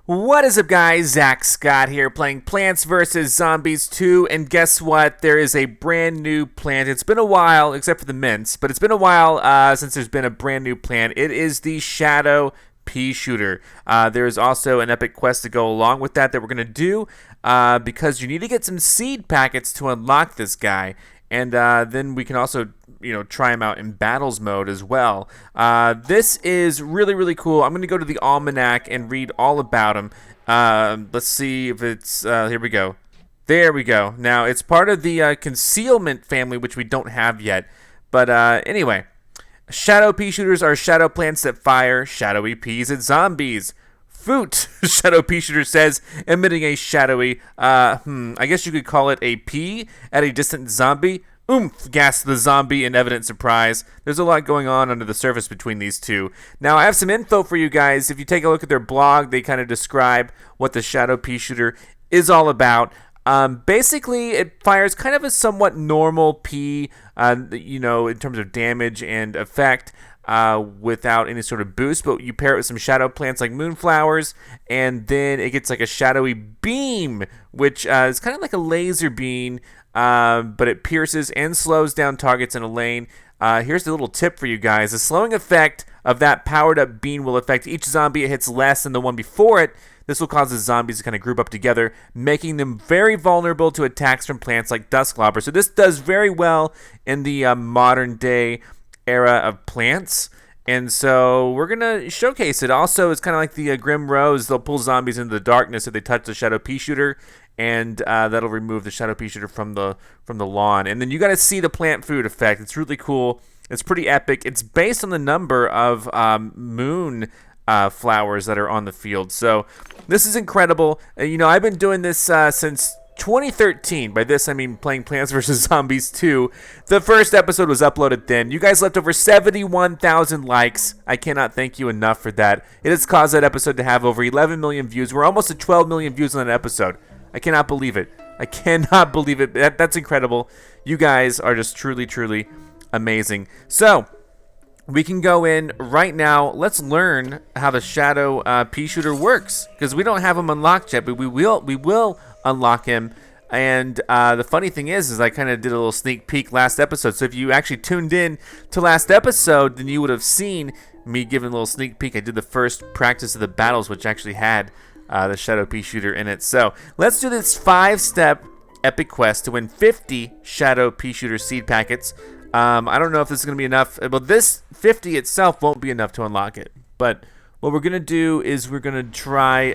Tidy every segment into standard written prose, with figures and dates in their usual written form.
What is up, guys? Zack Scott here playing Plants vs. Zombies 2, and guess what? There is a brand new plant. It's been a while, except for the mints, but it's been a while since there's been a brand new plant. It is the Shadow Peashooter. There is also an epic quest to go along with that we're going to do because you need to get some seed packets to unlock this guy. And then we can also, try him out in battles mode as well. This is really, really cool. I'm going to go to the almanac and read all about him. Let's see if it's, here we go. There we go. Now, it's part of the concealment family, which we don't have yet. But anyway, shadow pea shooters are shadow plants that fire shadowy peas at zombies. Foot, Shadow Peashooter says, emitting a shadowy, I guess you could call it a pea at a distant zombie. Oomph, gasped the zombie in evident surprise. There's a lot going on under the surface between these two. Now, I have some info for you guys. If you take a look at their blog, they kind of describe what the Shadow Peashooter is all about. Basically, it fires kind of a somewhat normal pea, in terms of damage and effect. Without any sort of boost, but you pair it with some shadow plants like moonflowers, and then it gets like a shadowy beam, which is kind of like a laser beam, but it pierces and slows down targets in a lane. Here's the little tip for you guys. The slowing effect of that powered up beam will affect each zombie it hits less than the one before it. This will cause the zombies to kind of group up together, making them very vulnerable to attacks from plants like Dusklobber. So this does very well in the modern day era of plants, and so we're gonna showcase it. Also, it's kind of like the Grim Rose. They'll pull zombies into the darkness if they touch the Shadow Peashooter, and that'll remove the Shadow Peashooter from the lawn. And then you got to see the plant food effect. It's really cool. It's pretty epic. It's based on the number of moon flowers that are on the field. So this is incredible. I've been doing this since 2013. By this, I mean playing Plants vs. Zombies 2. The first episode was uploaded then. You guys left over 71,000 likes. I cannot thank you enough for that. It has caused that episode to have over 11 million views. We're almost at 12 million views on that episode. I cannot believe it. I cannot believe it. That's incredible. You guys are just truly, truly amazing. So, we can go in right now. Let's learn how the Shadow Peashooter works, because we don't have him unlocked yet, but we will unlock him. And the funny thing is I kind of did a little sneak peek last episode. So if you actually tuned in to last episode, then you would have seen me giving a little sneak peek. I did the first practice of the battles, which actually had the Shadow Peashooter in it. So let's do this 5-step epic quest to win 50 Shadow Peashooter seed packets. I don't know if this is going to be enough. Well, this 50 itself won't be enough to unlock it. But what we're going to do is we're going to try...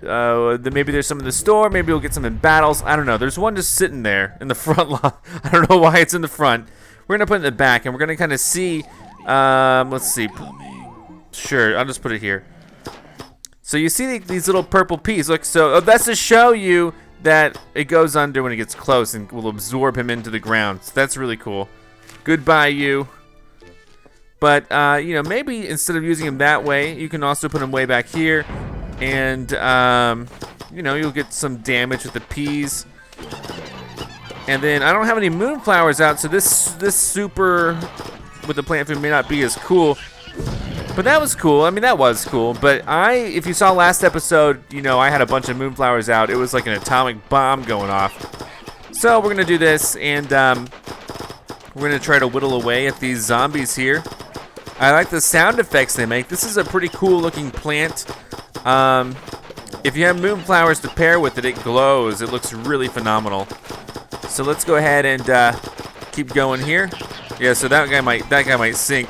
maybe there's some in the store. Maybe we'll get some in battles. I don't know. There's one just sitting there in the front lawn. I don't know why it's in the front. We're going to put it in the back, and we're going to kind of see... let's see. Sure, I'll just put it here. So you see these little purple peas. Look, so that's to show you that it goes under when it gets close and will absorb him into the ground. So that's really cool. Goodbye, you. But, maybe instead of using him that way, you can also put him way back here. And, you'll get some damage with the peas. And then I don't have any moonflowers out, so this super with the plant food may not be as cool. But that was cool. I mean, that was cool. But if you saw last episode, I had a bunch of moonflowers out. It was like an atomic bomb going off. So we're going to do this, and we're going to try to whittle away at these zombies here. I like the sound effects they make. This is a pretty cool looking plant. If you have moonflowers to pair with it, it glows. It looks really phenomenal. So let's go ahead and keep going here. Yeah, so that guy might sink.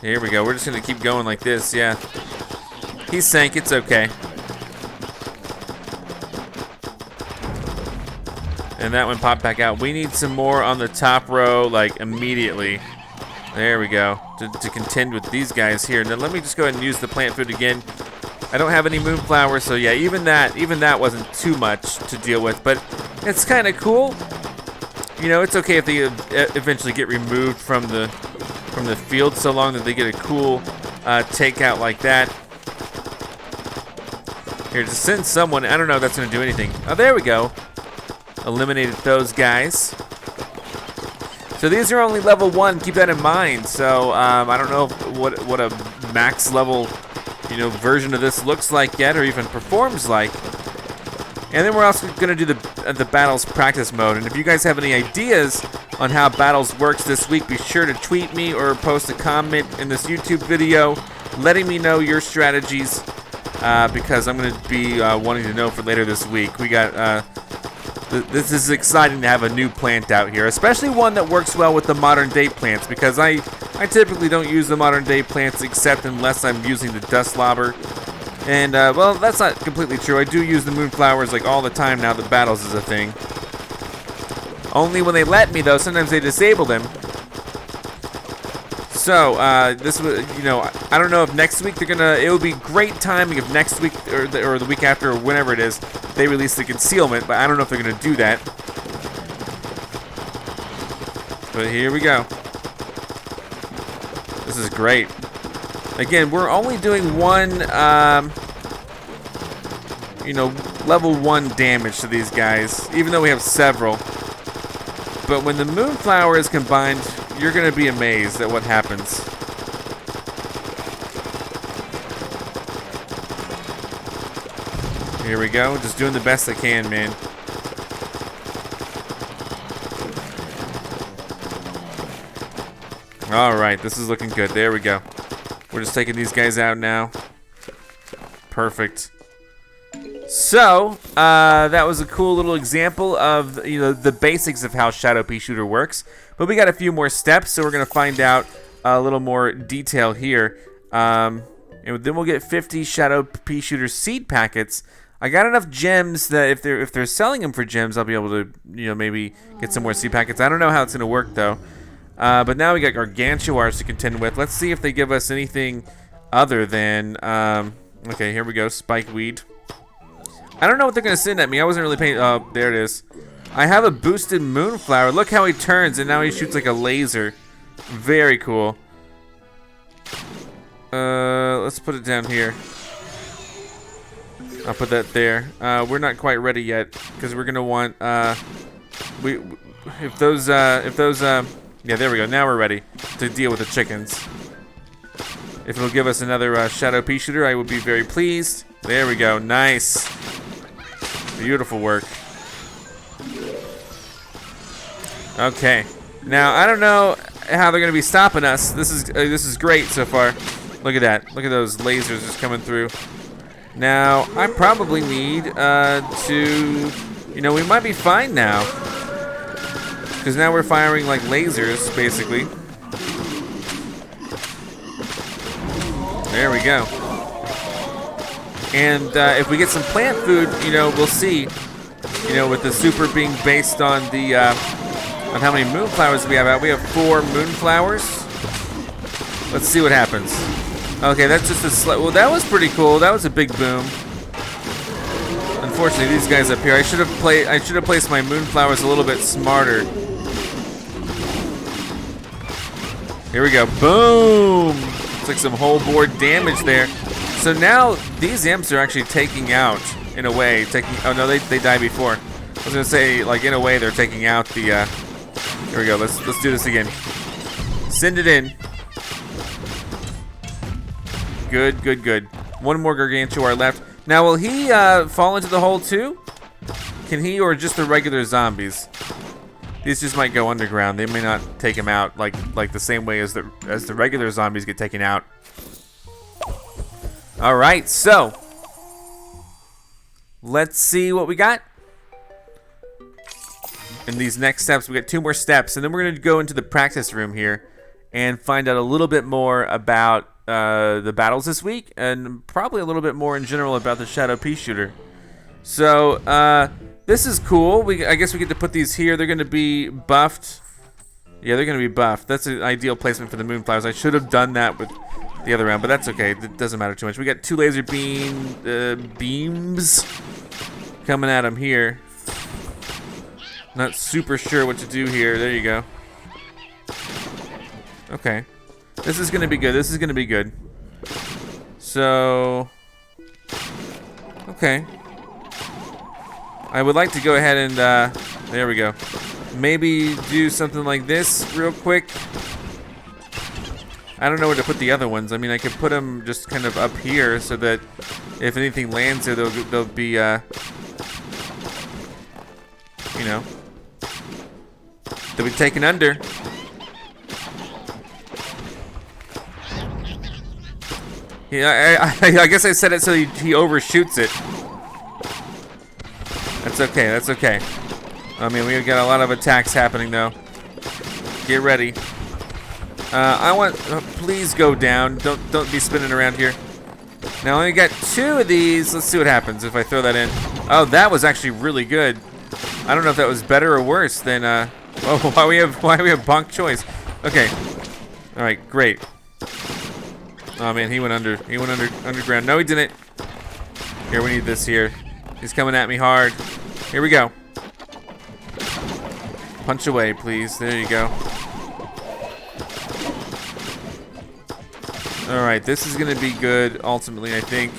Here we go. We're just gonna keep going like this. Yeah, he sank. It's okay. And that one popped back out. We need some more on the top row, like immediately. There we go. To contend with these guys here. And then let me just go ahead and use the plant food again. I don't have any moonflowers, so yeah, even that wasn't too much to deal with, but it's kind of cool. It's okay if they eventually get removed from the field, so long that they get a cool takeout like that. Here, to send someone. I don't know if that's going to do anything. Oh, there we go. Eliminated those guys. So these are only level 1. Keep that in mind. So I don't know what a max level version of this looks like yet, or even performs like. And then we're also going to do the Battles practice mode. And if you guys have any ideas on how Battles works this week, be sure to tweet me or post a comment in this YouTube video letting me know your strategies, because I'm going to be wanting to know for later this week. We got this is exciting to have a new plant out here, especially one that works well with the modern day plants, because I typically don't use the modern day plants except unless I'm using the dust lobber. And, well, that's not completely true. I do use the moonflowers like all the time now that Battles is a thing. Only when they let me, though. Sometimes they disable them. So, this was, I don't know if next week it would be great timing if next week or the week after or whenever it is, they release the concealment, but I don't know if they're gonna do that. But here we go. This is great. Again, we're only doing one, level 1 damage to these guys, even though we have several. But when the Moonflower is combined, you're going to be amazed at what happens. Here we go, just doing the best I can, man. Alright, this is looking good. There we go. We're just taking these guys out now. Perfect. So, that was a cool little example of, the basics of how Shadow Peashooter works. But we got a few more steps, so we're going to find out a little more detail here. And then we'll get 50 Shadow Peashooter seed packets. I got enough gems that if they're selling them for gems, I'll be able to, maybe get some more seed packets. I don't know how it's going to work, though. But now we got Gargantuars to contend with. Let's see if they give us anything other than, okay, here we go, Spikeweed. I don't know what they're going to send at me. I wasn't really paying, oh, there it is. I have a boosted Moonflower. Look how he turns, and now he shoots like a laser. Very cool. Let's put it down here. I'll put that there. We're not quite ready yet, because we're going to want, if those, yeah, there we go. Now we're ready to deal with the chickens. If it'll give us another Shadow Peashooter, I would be very pleased. There we go. Nice. Beautiful work. Okay. Now, I don't know how they're going to be stopping us. This is great so far. Look at that. Look at those lasers just coming through. Now, I probably need to... we might be fine now. Because now we're firing like lasers, basically. There we go. And if we get some plant food, we'll see. With the super being based on the on how many moonflowers we have out. We have 4 moonflowers. Let's see what happens. Okay, that's just a well, that was pretty cool. That was a big boom. Unfortunately, these guys up here. I should have placed my moonflowers a little bit smarter. Here we go. Boom! It's like some whole board damage there. So now these imps are actually taking out, in a way, oh no, they die before. I was gonna say, like, in a way, they're taking out the. Here we go. Let's do this again. Send it in. Good, good, good. One more Gargantuar left. Now, will he fall into the hole too? Can he, or just the regular zombies? These just might go underground. They may not take him out like the same way as the regular zombies get taken out. All right, so let's see what we got. In these next steps, we got 2 more steps, and then we're going to go into the practice room here and find out a little bit more about the battles this week, and probably a little bit more in general about the Shadow Peashooter. So this is cool. I guess we get to put these here. They're going to be buffed. Yeah, they're going to be buffed. That's an ideal placement for the moonflowers. I should have done that with the other round, but that's okay. It doesn't matter too much. We got 2 laser beams coming at them here. Not super sure what to do here. There you go. Okay. This is going to be good. This is going to be good. So, okay. I would like to go ahead and, there we go. Maybe do something like this real quick. I don't know where to put the other ones. I mean, I could put them just kind of up here so that if anything lands there, they'll be, you know, they'll be taken under. Yeah, I guess I said it so he overshoots it. That's okay, that's okay. I mean, we've got a lot of attacks happening, though. Get ready. I want, please go down. Don't be spinning around here. Now, I only got 2 of these. Let's see what happens if I throw that in. Oh, that was actually really good. I don't know if that was better or worse than, oh, why we have bonk choice. Okay. All right, great. Oh man, he went under. He went underground. No, he didn't. Here, we need this here. He's coming at me hard. Here we go. Punch away, please. There you go. All right, this is gonna be good. Ultimately, I think.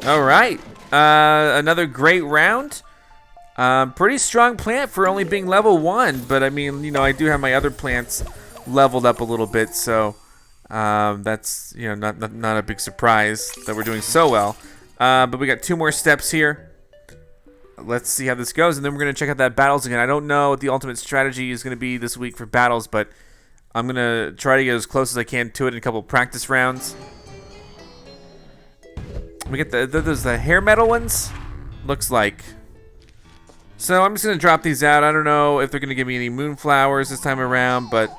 All right, another great round. Pretty strong plant for only being level 1, but I mean, you know, I do have my other plants leveled up a little bit, so that's, you know, not a big surprise that we're doing so well. But we got 2 more steps here. Let's see how this goes, and then we're gonna check out that Battlez again. I don't know what the ultimate strategy is gonna be this week for Battlez, but I'm gonna try to get as close as I can to it in a couple practice rounds. We get the hair metal ones, looks like. So I'm just gonna drop these out. I don't know if they're gonna give me any moonflowers this time around, but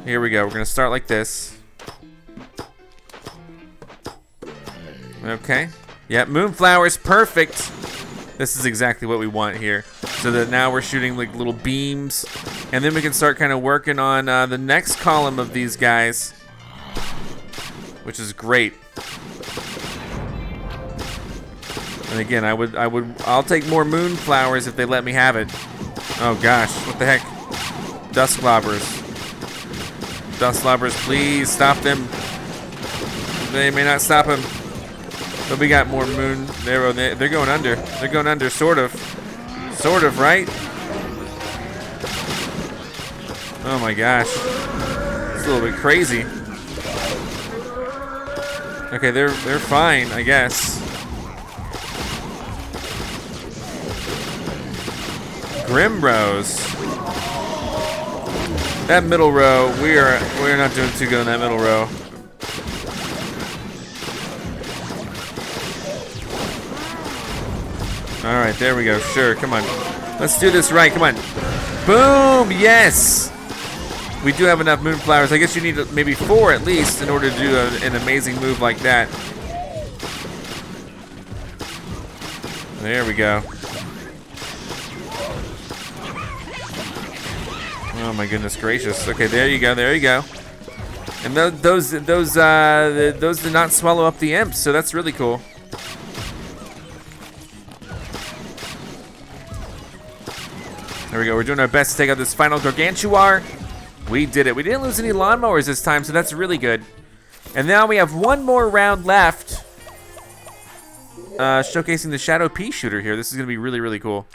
here we go. We're gonna start like this. Okay. Yep, moonflowers, perfect. This is exactly what we want here. So that now we're shooting like little beams, and then we can start kind of working on the next column of these guys, which is great. And again, I'll take more moonflowers if they let me have it. Oh gosh, what the heck? Dust globbers. Dust globbers, please stop them. They may not stop him. But we got more moon. They're going under. They're going under, sort of. Sort of, right? Oh my gosh. It's a little bit crazy. Okay, they're fine, I guess. Grimrose. That middle row, we're not doing too good on that middle row. All right, there we go. Sure, come on. Let's do this right. Come on. Boom! Yes. We do have enough moonflowers. I guess you need maybe 4 at least in order to do an amazing move like that. There we go. Oh my goodness gracious. Okay, there you go. There you go. And those did not swallow up the imps, so that's really cool. There we go. We're doing our best to take out this final gargantuar. We did it. We didn't lose any lawnmowers this time, so that's really good. And now we have 1 more round left. Showcasing the Shadow Peashooter here. This is going to be really, really cool.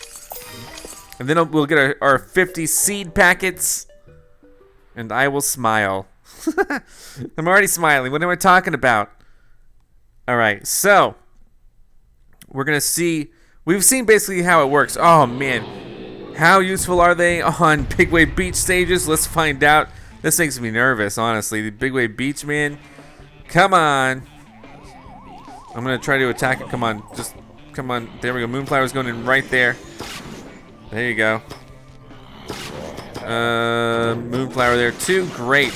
And then we'll get our 50 seed packets. And I will smile. I'm already smiling. What am I talking about? All right, so we're going to see. We've seen basically how it works. Oh, man. How useful are they on big wave beach stages? Let's find out. This makes me nervous, honestly. The big wave beach, man. Come on. I'm going to try to attack it. Come on. Just come on. There we go. Moonflower's going in right there. There you go. Moonflower there too. Great.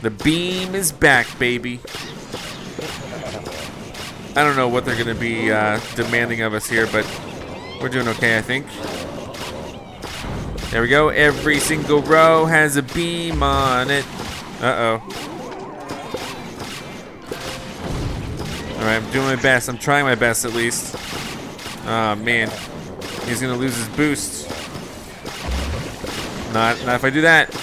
The beam is back, baby. I don't know what they're going to be demanding of us here, but we're doing okay, I think. There we go. Every single row has a beam on it. Uh-oh. Alright, I'm doing my best. I'm trying my best, at least. Oh, man. He's going to lose his boost. Not if I do that.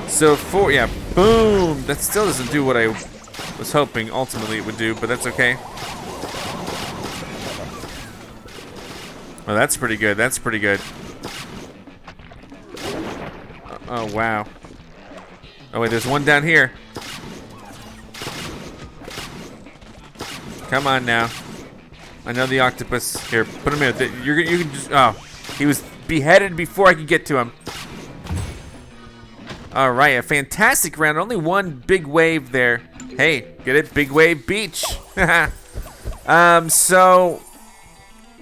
So, yeah, boom. That still doesn't do what I was hoping ultimately it would do, but that's okay. Oh, that's pretty good. That's pretty good. Oh, wow. Oh, wait, there's one down here. Come on now. I know the octopus. Here, put him in. You can just... Oh, he was beheaded before I could get to him. All right, a fantastic round. Only one big wave there. Hey, get it? Big wave beach. So...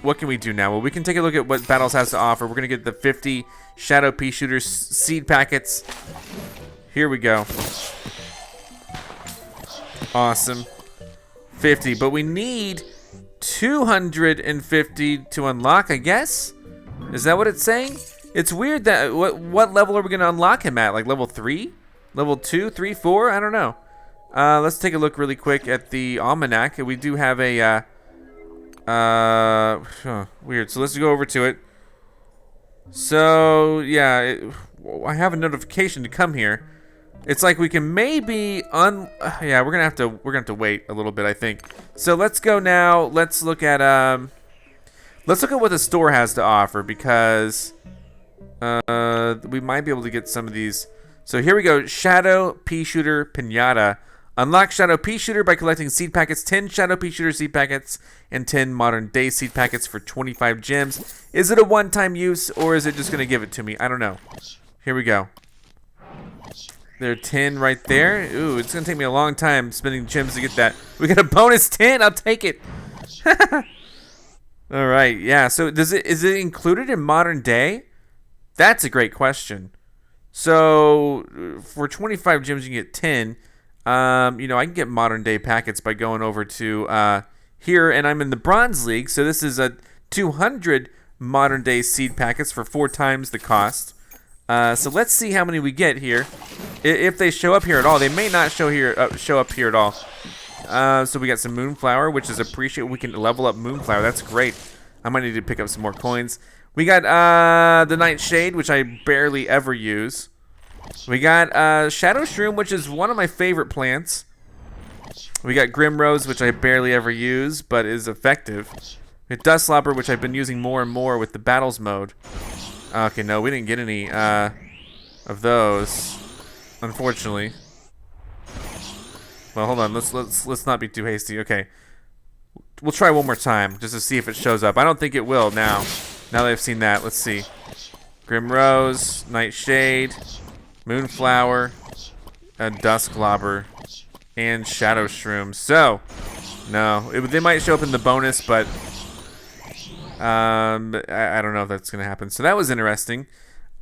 what can we do now? Well, we can take a look at what Battlez has to offer. We're going to get the 50 Shadow Peashooter seed packets. Here we go. Awesome. 50, but we need 250 to unlock, I guess? Is that what it's saying? It's weird that, what level are we going to unlock him at? Like level 3? Level 2, 3, 4? I don't know. Let's take a look really quick at the almanac. We do have a... weird. So let's go over to it. So yeah, I have a notification to come here. It's like we can maybe yeah, we're gonna have to wait a little bit, I think. So let's go now. Let's look at what the store has to offer, because we might be able to get some of these. So here we go. Shadow Peashooter Pinata. Unlock Shadow Peashooter by collecting seed packets, 10 Shadow Peashooter seed packets, and 10 modern day seed packets for 25 gems. Is it a one-time use, or is it just going to give it to me? I don't know. Here we go. There are 10 right there. Ooh, it's going to take me a long time spending gems to get that. We got a bonus 10. I'll take it. All right, yeah. So is it included in modern day? That's a great question. So for 25 gems, you can get 10. You know, I can get modern day packets by going over to here, and I'm in the Bronze League, so this is a 200 modern day seed packets for 4 times the cost. So let's see how many we get here, if they show up here at all. They may not show up here at all. So we got some Moonflower, which is appreciated. We can level up Moonflower. That's great. I might need to pick up some more coins. We got the Nightshade, which I barely ever use. We got Shadow Shroom, which is one of my favorite plants. We got Grim Rose, which I barely ever use, but is effective. We got Dust Slobber, which I've been using more and more with the Battles mode. Okay, no, we didn't get any of those, unfortunately. Well, hold on. Let's not be too hasty. Okay, we'll try one more time just to see if it shows up. I don't think it will now. Now that I've seen that, let's see. Grim Rose, Nightshade, Moonflower, Dusk Lobber, and Shadow Shroom. So, no, they might show up in the bonus, but I don't know if that's gonna happen. So that was interesting.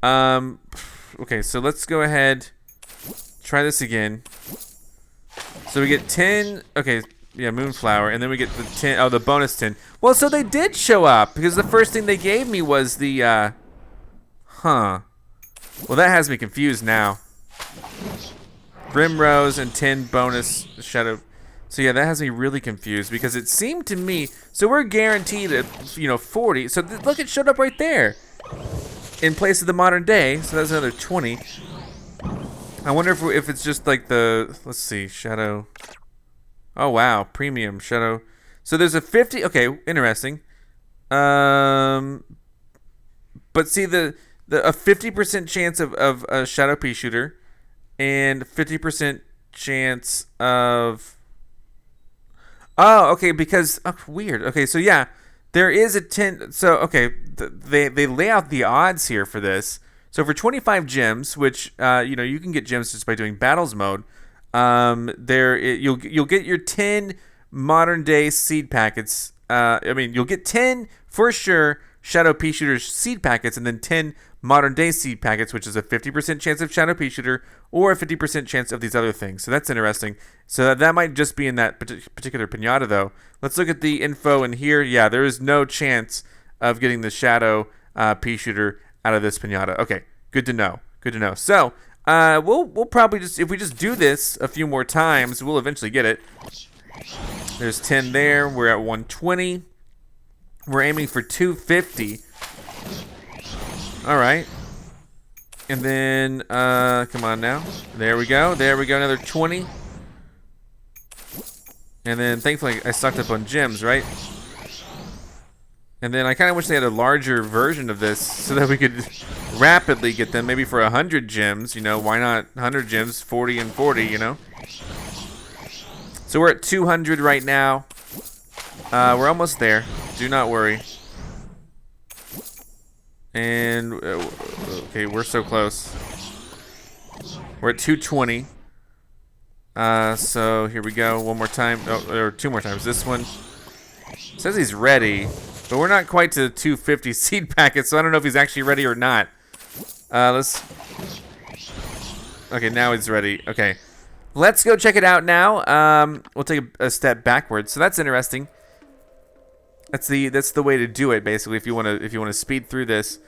Okay, so let's go ahead, try this again. So we get 10. Okay, yeah, Moonflower, and then we get the 10. Oh, the bonus 10. Well, so they did show up, because the first thing they gave me was the Well, that has me confused now. Grim Rose and 10 bonus Shadow. So yeah, that has me really confused, because it seemed to me, so we're guaranteed at 40. So look, it showed up right there in place of the modern day. So that's another 20. I wonder if it's just like the, let's see, Shadow. Oh wow, premium Shadow. So there's a 50. Okay, interesting. But see a 50% chance of a Shadow Peashooter, and 50% chance of. Oh, okay, because weird. Okay, so yeah, there is a 10. So okay, they lay out the odds here for this. So for 25 gems, which you can get gems just by doing Battles mode. You'll get your 10 modern day seed packets. You'll get 10 for sure Shadow Peashooter seed packets, and then 10 modern day seed packets, which is a 50% chance of Shadow Peashooter or a 50% chance of these other things. So that's interesting. So that might just be in that particular pinata, though. Let's look at the info in here. Yeah, there is no chance of getting the Shadow Peashooter out of this pinata. Okay, good to know. Good to know. So we'll probably just, if we just do this a few more times, we'll eventually get it. There's 10 there. We're at 120. We're aiming for 250. All right. And then, come on now. There we go. There we go. Another 20. And then, thankfully, I stocked up on gems, right? And then I kind of wish they had a larger version of this so that we could rapidly get them, maybe for 100 gems. You know, why not 100 gems, 40 and 40, you know? So we're at 200 right now. We're almost there. Do not worry. And, okay, we're so close. We're at 220. So here we go. One more time. Oh, or two more times. This one says he's ready, but we're not quite to 250 seed packets, so I don't know if he's actually ready or not. Let's... Okay, now he's ready. Okay. Let's go check it out now. We'll take a step backwards. So that's interesting. That's the way to do it, basically, if you want to speed through this.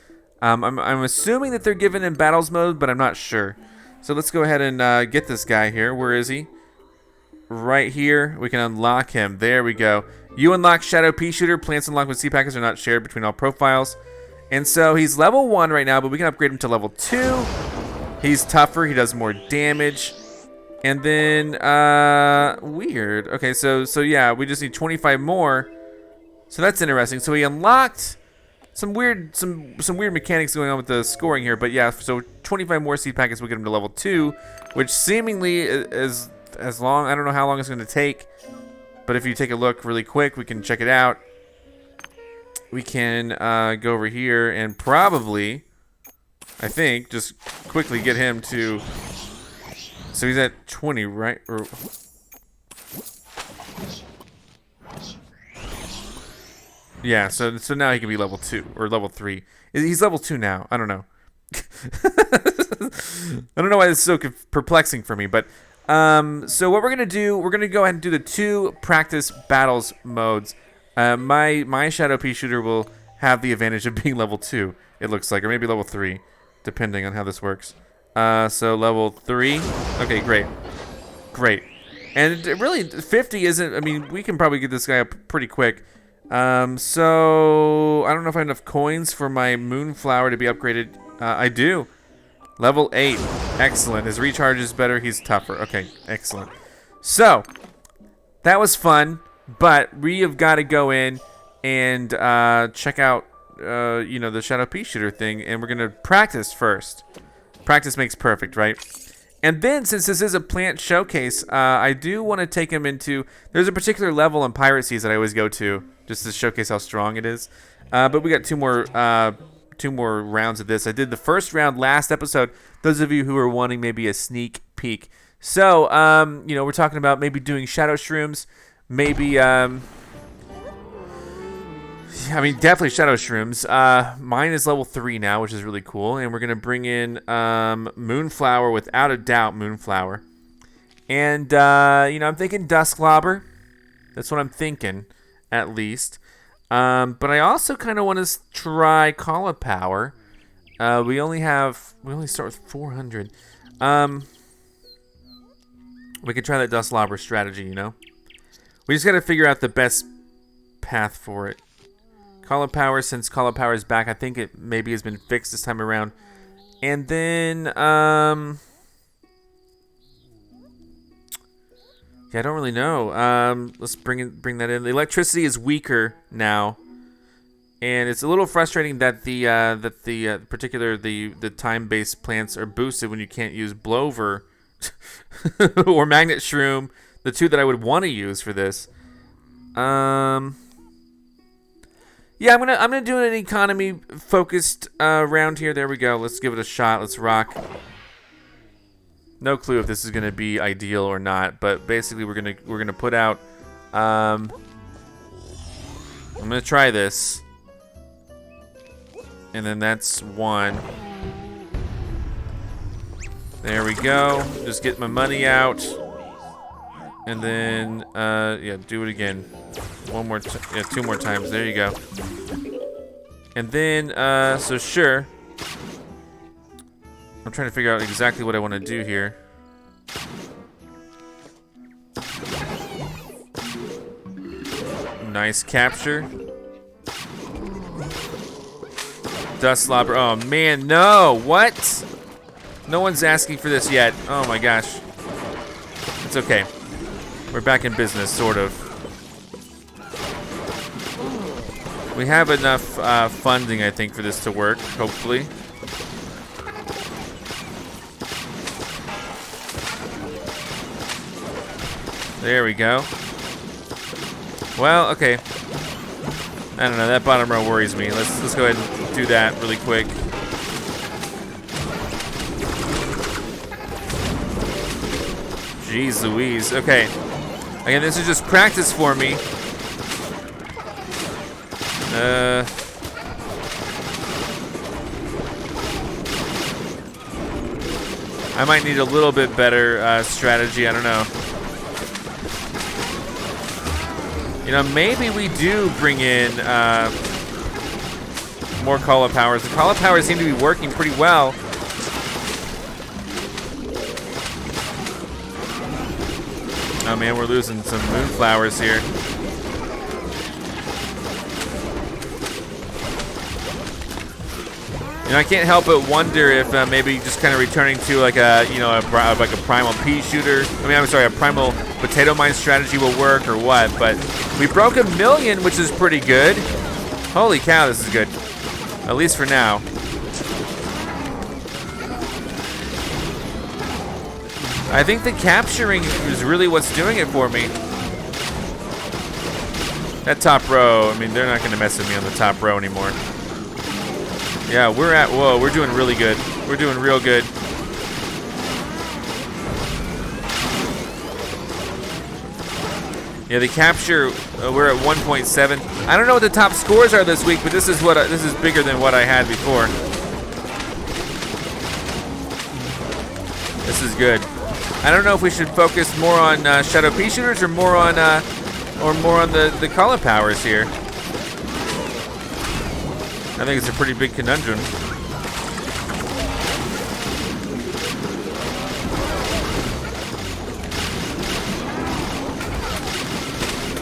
I'm assuming that they're given in battles mode, but I'm not sure. So let's go ahead and get this guy here. Where is he? Right here. We can unlock him. There we go. You unlock Shadow Peashooter. Plants unlocked with seed packets are not shared between all profiles. And so he's level 1 right now, but we can upgrade him to level 2. He's tougher. He does more damage. And then, weird. Okay, so yeah, we just need 25 more. So that's interesting. So he unlocked some weird mechanics going on with the scoring here, but yeah, so 25 more seed packets will get him to level 2, which seemingly is as long. I don't know how long it's going to take, but if you take a look really quick, we can check it out. We can go over here and probably, I think, just quickly get him to. So he's at 20, right? Or yeah, so now he can be level 2 or level 3. He's level 2 now. I don't know. I don't know why this is so perplexing for me, but so what we're gonna do, we're gonna go ahead and do the 2 practice battles modes. My Shadow Peashooter will have the advantage of being level 2. It looks like, or maybe level 3, depending on how this works. So level 3. Okay, great. And really, 50 isn't. I mean, we can probably get this guy up pretty quick. So I don't know if I have enough coins for my Moonflower to be upgraded. I do. Level 8. Excellent. His recharge is better. He's tougher. Okay, excellent. So that was fun, but we have got to go in and check out, you know, the Shadow Peashooter thing, and we're gonna practice first. Practice makes perfect, right? And then, since this is a plant showcase, I do want to take him into. There's a particular level in Pirate Seas that I always go to, just to showcase how strong it is. But we got two more rounds of this. I did the first round last episode. Those of you who are wanting maybe a sneak peek. So, you know, we're talking about maybe doing shadow shrooms, maybe. I mean, definitely shadow shrooms. Mine is level 3 now, which is really cool. And we're going to bring in Moonflower, without a doubt, Moonflower. And, you know, I'm thinking Dusklobber. That's what I'm thinking, at least. But I also kind of want to try Cauliflower. We only start with 400. We could try that Dusklobber strategy, you know? We just got to figure out the best path for it. Cauliflower, since Cauliflower is back, I think it maybe has been fixed this time around. And then, yeah, I don't really know. Let's bring that in. The electricity is weaker now, and it's a little frustrating that the time-based plants are boosted when you can't use Blover or Magnet Shroom, the two that I would want to use for this. Yeah, I'm gonna do an economy focused round here. There we go. Let's give it a shot. Let's rock. No clue if this is gonna be ideal or not, but basically we're gonna put out. I'm gonna try this, and then that's 1. There we go. Just get my money out, and then yeah, do it again. One more, yeah, 2 more times. There you go. And then, so sure. I'm trying to figure out exactly what I want to do here. Nice capture. Dusklobber. Oh man, no! What? No one's asking for this yet. Oh my gosh. It's okay. We're back in business, sort of. We have enough funding, I think, for this to work, hopefully. There we go. Well, okay. I don't know, that bottom row worries me. Let's go ahead and do that really quick. Jeez Louise. Okay. Again, this is just practice for me. I might need a little bit better strategy. I don't know. You know, maybe we do bring in more cauliflowers. The cauliflowers seem to be working pretty well. Oh man, we're losing some moonflowers here. You know, I can't help but wonder if maybe just kind of returning to like a, you know, like a primal Peashooter. I mean, I'm sorry, a primal potato mine strategy will work or what. But we broke 1 million, which is pretty good. Holy cow, this is good. At least for now. I think the capturing is really what's doing it for me. That top row, I mean, they're not going to mess with me on the top row anymore. Yeah, we're doing really good. We're doing real good. Yeah, the capture, we're at 1.7. I don't know what the top scores are this week, but this is bigger than what I had before. This is good. I don't know if we should focus more on shadow Peashooters or more on the cauliflowers here. I think it's a pretty big conundrum.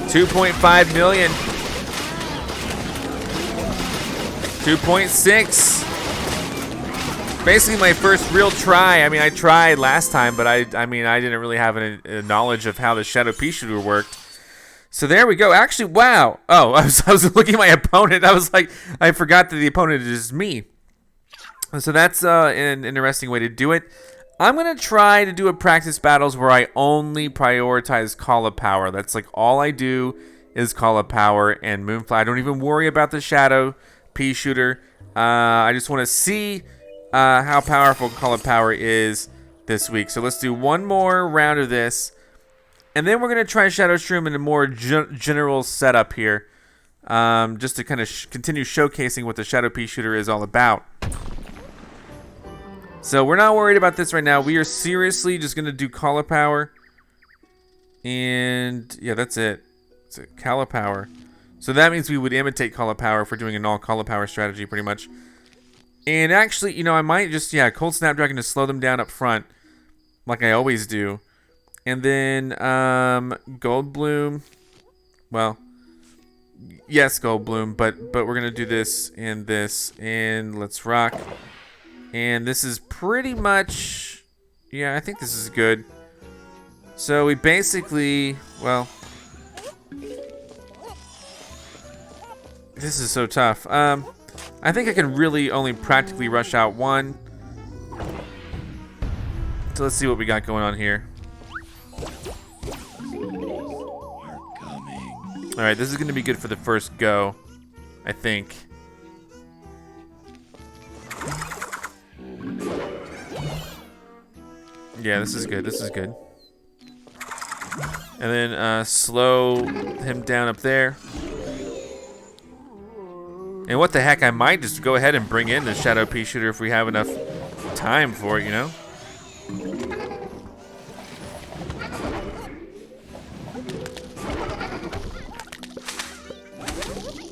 $2.5 million. 2.6. Basically my first real try. I mean, I tried last time, but I mean, I didn't really have a knowledge of how the shadow Peashooter worked. So there we go. Actually, wow. Oh, I was looking at my opponent. I was like, I forgot that the opponent is me. So that's an interesting way to do it. I'm going to try to do a practice battles where I only prioritize cauliflower. That's like all I do is cauliflower and moonflower. I don't even worry about the shadow Peashooter. I just want to see how powerful cauliflower is this week. So let's do one more round of this. And then we're going to try Shadow Shroom in a more general setup here. Just to kind of continue showcasing what the Shadow Peashooter is all about. So we're not worried about this right now. We are seriously just going to do cauliflower. And yeah, that's it. It's a cauliflower. So that means we would imitate cauliflower if we're doing an all cauliflower strategy pretty much. And actually, you know, I might just, yeah, Cold Snapdragon to slow them down up front. Like I always do. And then Gold Bloom. Well, yes, Gold Bloom, but we're gonna do this and let's rock. And this is pretty much, yeah, I think this is good. So we basically, well, this is so tough. I think I can really only practically rush out one. So let's see what we got going on here. Alright, this is going to be good for the first go, I think. Yeah, this is good, this is good. And then slow him down up there. And what the heck, I might just go ahead and bring in the Shadow Peashooter if we have enough time for it, you know?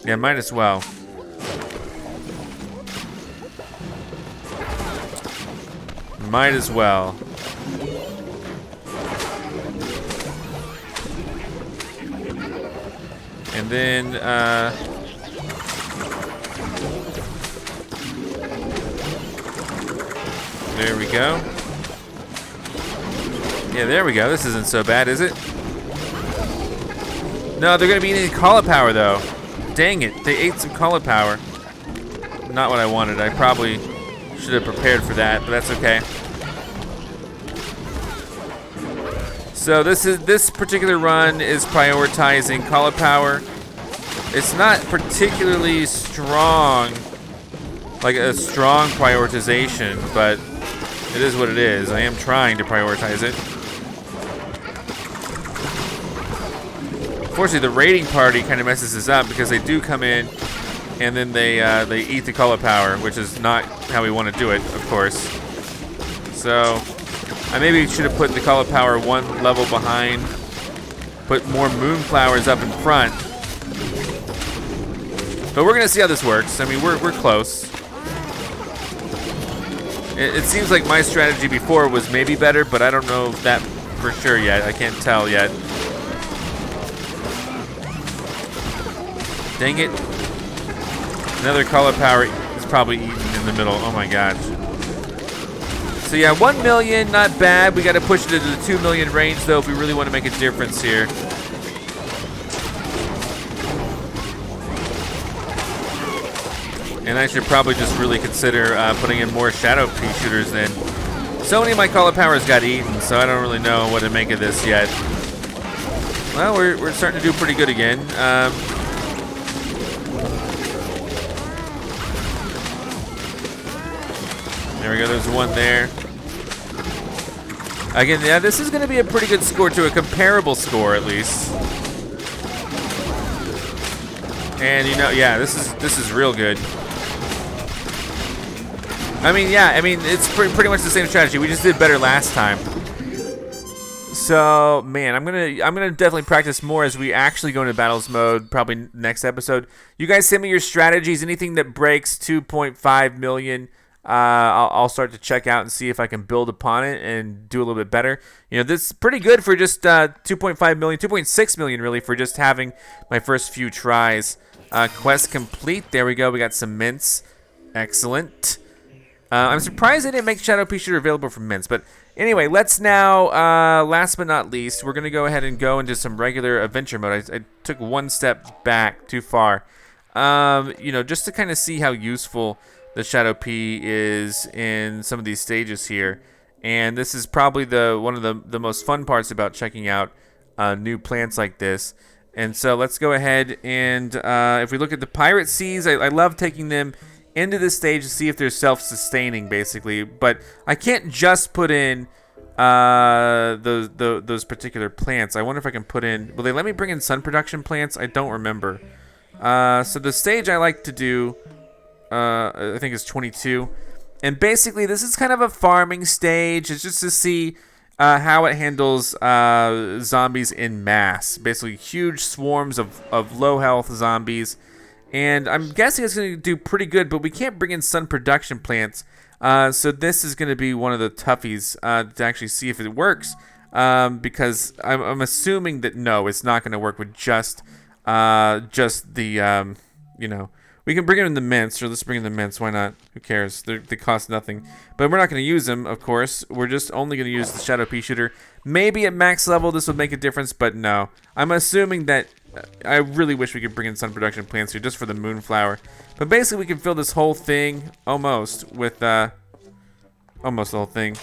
Yeah, might as well. Might as well. And then, there we go. Yeah, there we go. This isn't so bad, is it? No, they're going to be needing cauliflower, though. Dang it, they ate some cauliflower. Not what I wanted. I probably should have prepared for that, but that's okay. So this particular run is prioritizing cauliflower. It's not particularly strong, like a strong prioritization, but it is what it is. I am trying to prioritize it. Unfortunately, the raiding party kind of messes this up because they do come in and then they eat the cauliflower, which is not how we want to do it, of course. So I maybe should have put the cauliflower one level behind, put more moonflowers up in front. But we're gonna see how this works. I mean, we're close. It seems like my strategy before was maybe better, but I don't know that for sure yet. I can't tell yet. Dang it. Another cauliflower is probably eaten in the middle. Oh my gosh. So yeah, 1 million, not bad. We got to push it into the 2 million range though if we really want to make a difference here. And I should probably just really consider putting in more shadow Peashooters then. So many of my cauliflowers got eaten, so I don't really know what to make of this yet. Well, we're starting to do pretty good again. There we go, there's one there. Again, yeah, this is going to be a pretty good score to a comparable score at least. And you know, yeah, this is real good. I mean, yeah, I mean, it's pretty much the same strategy. We just did better last time. So, man, I'm gonna definitely practice more as we actually go into battles mode. Probably next episode. You guys send me your strategies. Anything that breaks 2.5 million. I'll start to check out and see if I can build upon it and do a little bit better. You know, this is pretty good for just 2.5 million, 2.6 million really for just having my first few tries. Quest complete. There we go. We got some mints. Excellent. I'm surprised they didn't make Shadow Peashooter available for mints. But anyway, let's now, last but not least, we're going to go ahead and go into some regular adventure mode. I took one step back too far. You know, just to kind of see how useful the Shadow Pea is in some of these stages here. And this is probably one of the most fun parts about checking out new plants like this. And so let's go ahead and if we look at the Pirate Seas, I love taking them into this stage to see if they're self-sustaining basically. But I can't just put in those particular plants. I wonder if I can put in, will they let me bring in sun production plants? I don't remember. So the stage I like to do, I think it's 22, and basically this is kind of a farming stage. It's just to see how it handles zombies in mass, basically huge swarms of low health zombies, and I'm guessing it's going to do pretty good, but we can't bring in sun production plants, so this is going to be one of the toughies to actually see if it works, because I'm assuming that no, it's not going to work with just the you know. We can bring in the mints, or let's bring in the mints. Why not? Who cares? They cost nothing. But we're not going to use them, of course. We're just only going to use the Shadow Peashooter. Maybe at max level this would make a difference, but no. I'm assuming that I really wish we could bring in sun production plants here just for the moonflower. But basically we can fill this whole thing almost with almost the whole thing.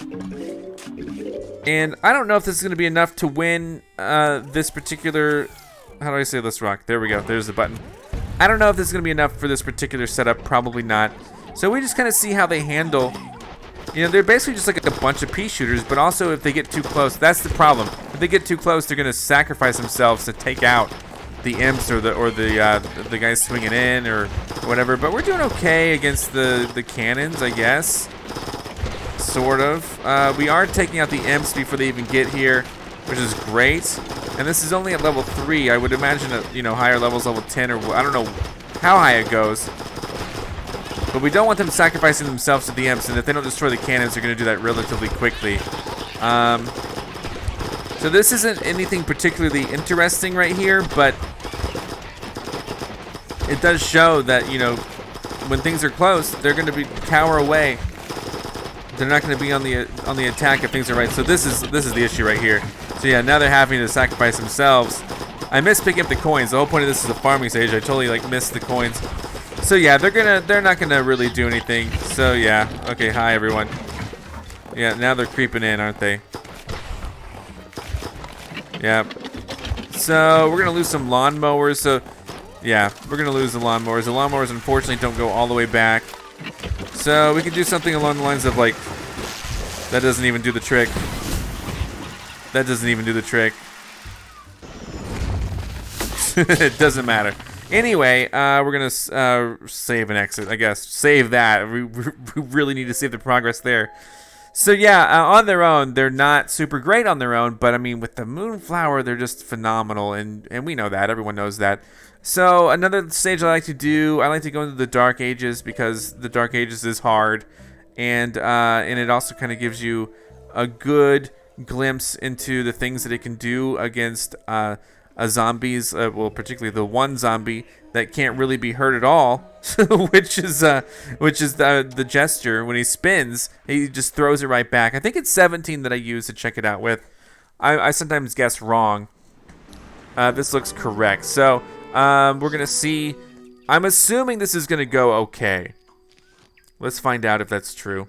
And I don't know if this is going to be enough to win this particular, how do I say this rock? There we go. There's the button. I don't know if this is going to be enough for this particular setup. Probably not. So we just kind of see how they handle. You know, they're basically just like a bunch of Peashooters, but also if they get too close, that's the problem. If they get too close, they're going to sacrifice themselves to take out the imps or the guys swinging in or whatever. But we're doing okay against the cannons, I guess. Sort of. We are taking out the imps before they even get here, which is great. And this is only at level 3. I would imagine at, you know, higher levels, level 10, or I don't know how high it goes. But we don't want them sacrificing themselves to the imps, and if they don't destroy the cannons, they're going to do that relatively quickly. So this isn't anything particularly interesting right here, but it does show that, you know, when things are close, they're going to be cower away. They're not going to be on the attack if things are right. So this is the issue right here. So yeah, now they're having to sacrifice themselves I missed picking up the coins. The whole point of this is a farming stage. I totally like missed the coins. So yeah, they're not gonna really do anything. So yeah, okay, hi everyone. Yeah, now they're creeping in, aren't they? Yeah. So we're gonna lose some lawnmowers. So yeah, we're gonna lose the lawnmowers. The lawnmowers unfortunately don't go all the way back. So we could do something along the lines of like, that doesn't even do the trick. That doesn't even do the trick. It doesn't matter. Anyway, we're gonna save and exit, I guess. Save that. We really need to save the progress there. So yeah, on their own, they're not super great on their own, but I mean, with the Moonflower, they're just phenomenal, and we know that. Everyone knows that. So another stage I like to do, I like to go into the Dark Ages because the Dark Ages is hard, and it also kind of gives you a good glimpse into the things that it can do against zombies, well, particularly the one zombie that can't really be hurt at all, which is the gesture. When he spins, he just throws it right back. I think it's 17 that I use to check it out with. I sometimes guess wrong. This looks correct. So we're gonna see. I'm assuming this is gonna go okay. Let's find out if that's true.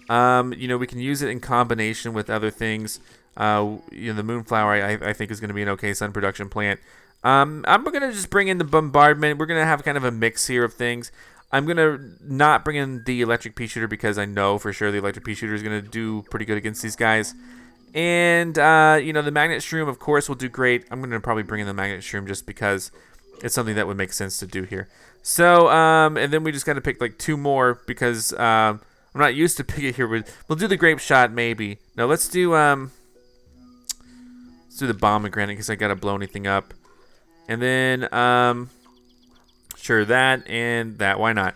You know, we can use it in combination with other things. You know, the Moonflower I think is going to be an okay sun production plant. I'm going to just bring in the bombardment. We're going to have kind of a mix here of things. I'm going to not bring in the electric Peashooter because I know for sure the electric Peashooter is going to do pretty good against these guys. And, you know, the magnet shroom, of course, will do great. I'm going to probably bring in the magnet shroom just because it's something that would make sense to do here. So, and then we just got to pick like 2 more because I'm not used to picking here. We'll do the grape shot maybe. No, let's do the pomegranate because I gotta blow anything up, and then sure, that and that. Why not?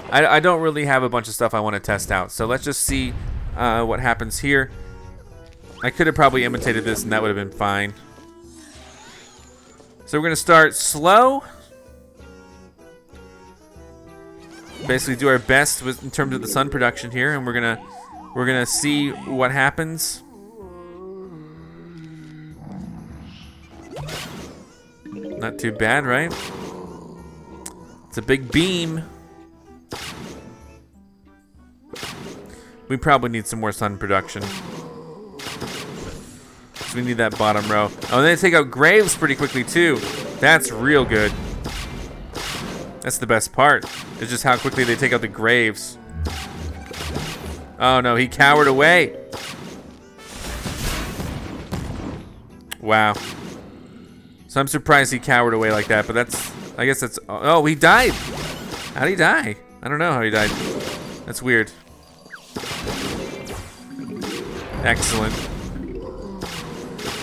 I don't really have a bunch of stuff I want to test out, so let's just see what happens here. I could have probably imitated this and that would have been fine. So we're gonna start slow. Basically, do our best in terms of the sun production here, and we're gonna see what happens. Not too bad, right? It's a big beam. We probably need some more sun production. So we need that bottom row. Oh, and they take out graves pretty quickly too. That's real good. That's the best part. It's just how quickly they take out the graves. Oh no, he cowered away. Wow. So I'm surprised he cowered away like that, but I guess that's, oh, he died. How'd he die? I don't know how he died. That's weird. Excellent.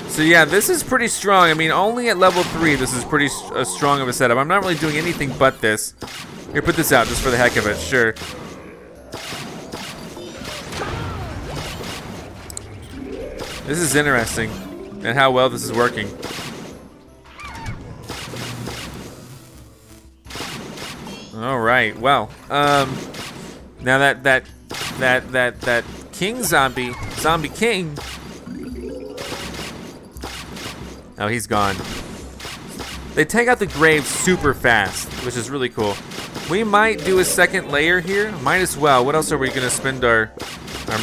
So yeah, this is pretty strong. I mean, only at level 3, this is pretty strong of a setup. I'm not really doing anything but this. Here, put this out just for the heck of it, sure. This is interesting, and how well this is working. All right. Well, now that king zombie king. Oh, he's gone. They take out the graves super fast, which is really cool. We might do a second layer here. Might as well. What else are we gonna spend our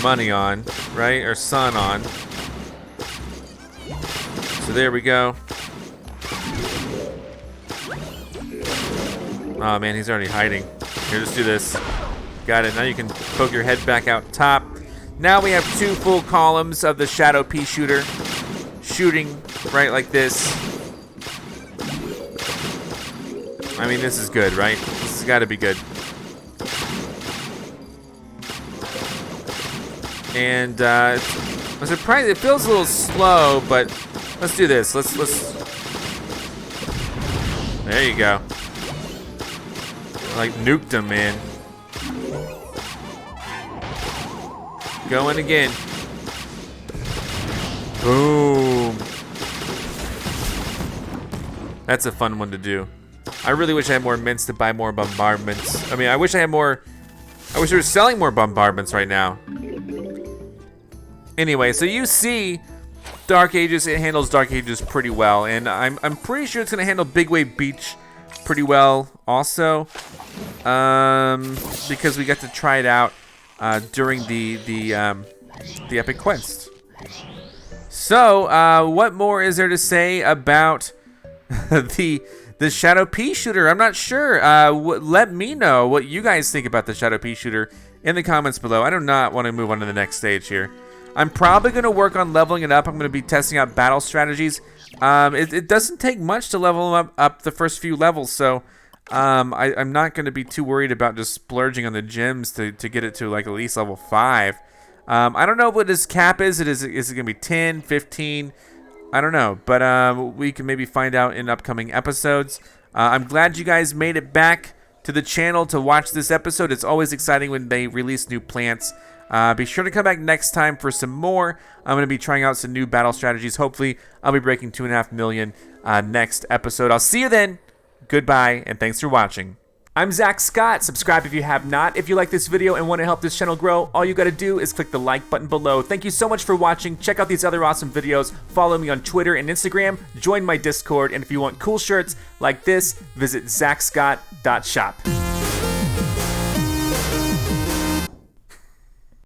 money on, right? Our sun on. So there we go. Oh man, he's already hiding. Here, just do this. Got it. Now you can poke your head back out top. Now we have 2 full columns of the shadow Peashooter shooting right like this. I mean, this is good, right? This has got to be good. And I'm surprised it feels a little slow, but let's do this. Let's. There you go. Like nuked him, man. Going again. Boom. That's a fun one to do. I really wish I had more mints to buy more bombardments. I mean, I wish I wish we were selling more bombardments right now. Anyway, so you see Dark Ages, it handles Dark Ages pretty well, and I'm pretty sure it's gonna handle Big Wave Beach pretty well also, because we got to try it out during the Epic Quest. So, what more is there to say about the Shadow Peashooter? I'm not sure. Let me know what you guys think about the Shadow Peashooter in the comments below. I do not want to move on to the next stage here. I'm probably going to work on leveling it up. I'm going to be testing out battle strategies. It doesn't take much to level up the first few levels, so I'm not going to be too worried about just splurging on the gems to get it to like at least level 5. I don't know what his cap is. Is it going to be 10, 15? I don't know, but we can maybe find out in upcoming episodes. I'm glad you guys made it back to the channel to watch this episode. It's always exciting when they release new plants. Be sure to come back next time for some more. I'm going to be trying out some new battle strategies. Hopefully, I'll be breaking 2.5 million next episode. I'll see you then. Goodbye, and thanks for watching. I'm Zack Scott. Subscribe if you have not. If you like this video and want to help this channel grow, all you got to do is click the like button below. Thank you so much for watching. Check out these other awesome videos. Follow me on Twitter and Instagram. Join my Discord. And if you want cool shirts like this, visit ZackScott.shop.